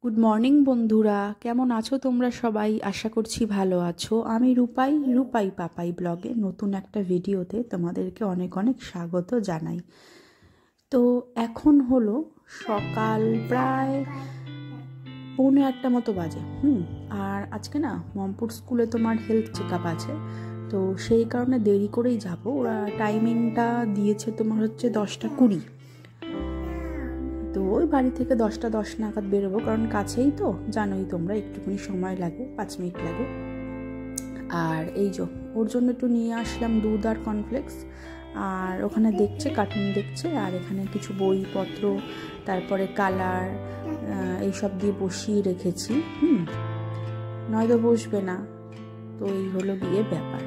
Good morning বন্ধুরা, কেমন আছো তোমরা সবাই? আশা করছি ভালো আছো। আমি রূপাই পাপাই ব্লগে নতুন একটা ভিডিওতে তোমাদেরকে অনেক অনেক স্বাগত জানাই। তো এখন হলো সকাল প্রায় 1:45 মতো বাজে। আর আজকে না মমপুর স্কুলে তোমার হেলথ চেক আপ আছে, তো সেই কারণে দেরি করেই যাব। ওরা টাইমিংটা দিয়েছে তোমার হচ্ছে 10:20। তো ওই বাড়ি থেকে 10:10 নাগাদ বেরোবো, কারণ কাছেই তো, জানোই তোমরা, একটুখানি সময় লাগে, 5 মিনিট লাগে। আর এই যে ওর জন্য একটু নিয়ে আসলাম দুধ আর কর্নফ্লেক্স। আর ওখানে দেখছে, কার্টুন দেখছে, আর এখানে কিছু বইপত্র, তারপরে কালার, এইসব দিয়ে বসিয়ে রেখেছি। নয়তো বসবে না। তো এই হলো গিয়ে ব্যাপার।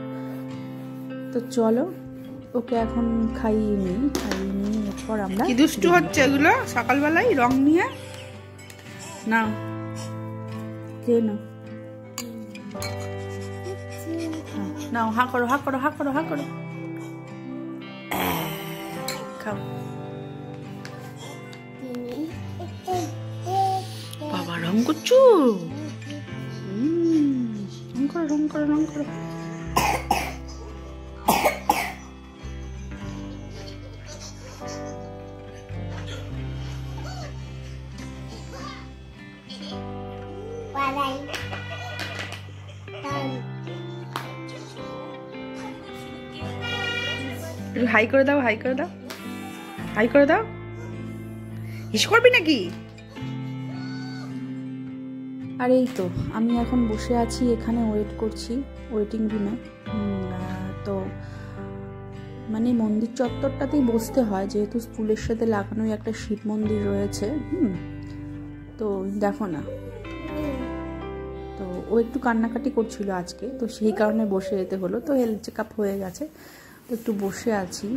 তো চলো ওকে এখন খাইয়ে নিই এরপর আমরা। কি দুষ্টু হচ্ছে এগুলো সকালবেলায় রং নিয়ে? না কে না নাও, হা করো হা করো হা করো হা করো, খাও। বাবা রং করছো? রং করো রং করো রং করো। হাই করে দাও, হাই করে দাও, হাই করে দাও। হিস করবি নাকি? আর এই তো আমি এখন বসে আছি এখানে, ওয়েট করছি ওয়েটিং রুমে। তো মানে মন্দির চত্বরটাতেই বসতে হয়, যেহেতু স্কুলের সাথে লাগানোই একটা শিব মন্দির রয়েছে। তো দেখো না, তো ও একটু কান্নাকাটি করছিল আজকে, তো সেই কারণে বসে যেতে হলো। তো হেলথ চেক আপ হয়ে গেছে, তো একটু বসে আছি।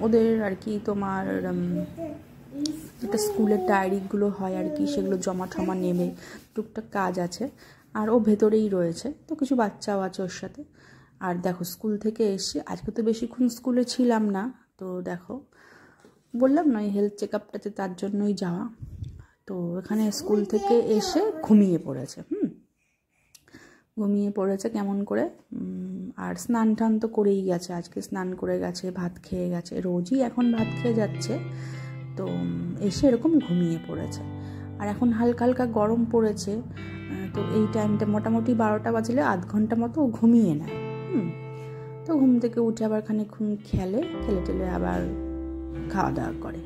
ওদের আর কি তোমার যেটা স্কুলের ডায়েরিগুলো হয় আর কি, সেগুলো জমা ঠমা নেবে, টুকটাক কাজ আছে। আর ও ভেতরেই রয়েছে, তো কিছু বাচ্চাও আছে ওর সাথে। আর দেখো স্কুল থেকে এসে, আজকে তো বেশিক্ষণ স্কুলে ছিলাম না, তো দেখো বললাম না এই হেলথ চেক আপটাতে তার জন্যই যাওয়া। তো এখানে স্কুল থেকে এসে ঘুমিয়ে পড়েছে। ঘুমিয়ে পড়েছে কেমন করে। আর স্নান টান তো করেই গেছে, আজকে স্নান করে গেছে, ভাত খেয়ে গেছে, রোজই এখন ভাত খেয়ে যাচ্ছে। তো এসে এরকম ঘুমিয়ে পড়েছে। আর এখন হালকা হালকা গরম পড়েছে, তো এই টাইমটা মোটামুটি 12টা বাজলে আধ ঘন্টা মতো ঘুমিয়ে নেয়। তো ঘুম থেকে উঠে আবার খানিকক্ষণ খেলে টেলে আবার খাওয়া দাওয়া করে।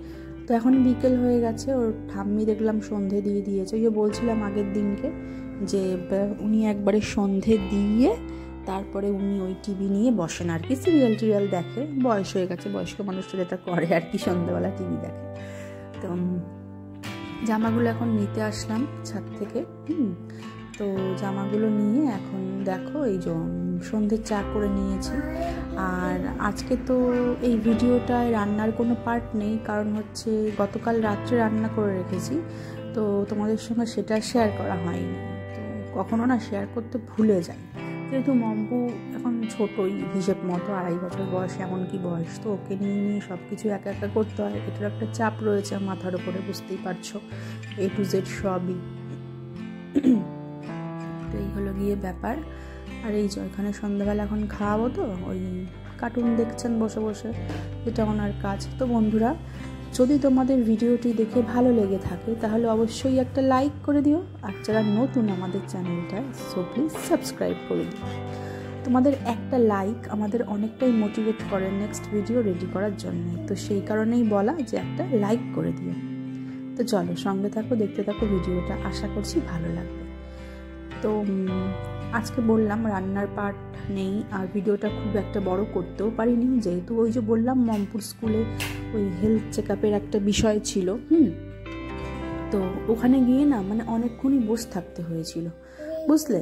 তো এখন বিকেল হয়ে গেছে, ওর ঠাম্মি দেখলাম সন্ধে দিয়ে দিয়েছে। ওই যে বলছিলাম আগের দিনকে যে উনি একবারে সন্ধে দিয়ে তারপরে উনি ওই টিভি নিয়ে বসেন আর কি, সিরিয়াল দেখে। বয়স হয়ে গেছে, বয়স্ক মানুষটা যেটা করে আর কি, সন্ধ্যাবেলা টিভি দেখে। তো জামাগুলো এখন নিতে আসলাম ছাদ থেকে। তো জামাগুলো নিয়ে এখন দেখো এই যে সন্ধ্যের চা করে নিয়েছি। আর আজকে তো এই ভিডিওটায় রান্নার কোনো পার্ট নেই, কারণ হচ্ছে গতকাল রাত্রে রান্না করে রেখেছি, তো তোমাদের সঙ্গে সেটা শেয়ার করা হয়নি। তো কখনো না শেয়ার করতে ভুলে যাই, যেহেতু মম্পু এখন ছোটই হিসেব মতো, 2.5 বছর বয়স, এমনকি বয়স, তো ওকে নিয়ে সব কিছু একা একা করতে হয়। এটার একটা চাপ রয়েছে মাথার উপরে, বুঝতেই পারছো, A to Z সবই। তো এই হলো গিয়ে ব্যাপার। আর এই যে এখানে সন্ধ্যাবেলা এখন খাওয়াবো, তো ওই কার্টুন দেখছেন বসে বসে, এটা ওনার কাজ। তো বন্ধুরা, যদি তোমাদের ভিডিওটি দেখে ভালো লেগে থাকে তাহলে অবশ্যই একটা লাইক করে দিও, আর যারা নতুন আমাদের চ্যানেলটা, সো প্লিজ সাবস্ক্রাইব করে দিও। তোমাদের একটা লাইক আমাদের অনেকটাই মোটিভেট করে নেক্সট ভিডিও রেডি করার জন্য, তো সেই কারণেই বলা যে একটা লাইক করে দিও। তো চলো সঙ্গে থাকো, দেখতে থাকো ভিডিওটা, আশা করছি ভালো লাগবে। তো আজকে বললাম রান্নার পার্ট নেই, আর ভিডিওটা খুব একটা বড় করতেও পারিনি, যেহেতু ওই যে বললাম মমপুর স্কুলে ওই হেলথ চেক আপের একটা বিষয় ছিল। তো ওখানে গিয়ে না মানে অনেকক্ষণই বসে থাকতে হয়েছিল, বুঝলে।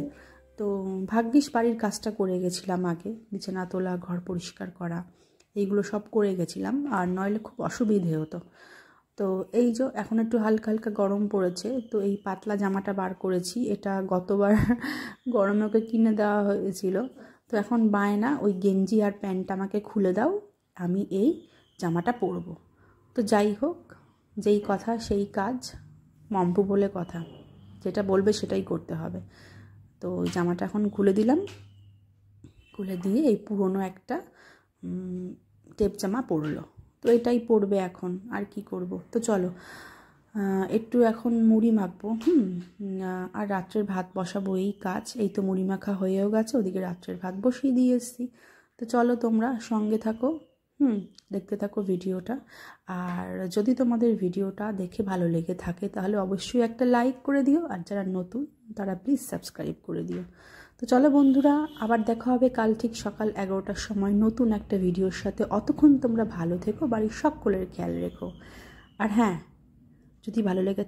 তো ভাগ্যিস বাড়ির কাজটা করে গেছিলাম আগে, বিছানা তোলা, ঘর পরিষ্কার করা, এইগুলো সব করে গেছিলাম, আর নইলে খুব অসুবিধে হতো। তো এই যে এখন একটু হালকা হালকা গরম পড়েছে, তো এই পাতলা জামাটা বার করেছি, এটা গতবার গরমে ওকে কিনে দেওয়া হয়েছিল। তো এখন বায়না ওই গেঞ্জি আর প্যান্ট আমাকে খুলে দাও, আমি এই জামাটা পরবো। তো যাই হোক, যেই কথা সেই কাজ, মম্পু বলে কথা, যেটা বলবে সেটাই করতে হবে। তো ওই জামাটা এখন খুলে দিলাম, খুলে দিয়ে এই পুরনো একটা টেপ জামা পরলো। তো এটাই পরবে এখন, আর কি করব। তো চলো একটু এখন মুড়ি মাখবো, আর রাত্রের ভাত বসাবো, এই কাজ। এই তো মুড়ি মাখা হয়েও গেছে, ওদিকে রাত্রের ভাত বসিয়ে দিয়ে এসেছি। তো চলো তোমরা সঙ্গে থাকো, দেখতে থাকো ভিডিওটা। আর যদি তোমাদের ভিডিওটা দেখে ভালো লেগে থাকে তাহলে অবশ্যই একটা লাইক করে দিও, আর যারা নতুন তারা প্লিজ সাবস্ক্রাইব করে দিও। তো চলো বন্ধুরা, আবার দেখা হবে কাল ঠিক সকাল 11টার সময় নতুন একটা ভিডিওর সাথে। অতক্ষণ তোমরা ভালো থেকো, বাড়ির সকলের খেয়াল রেখো। আর হ্যাঁ, যদি ভালো লেগে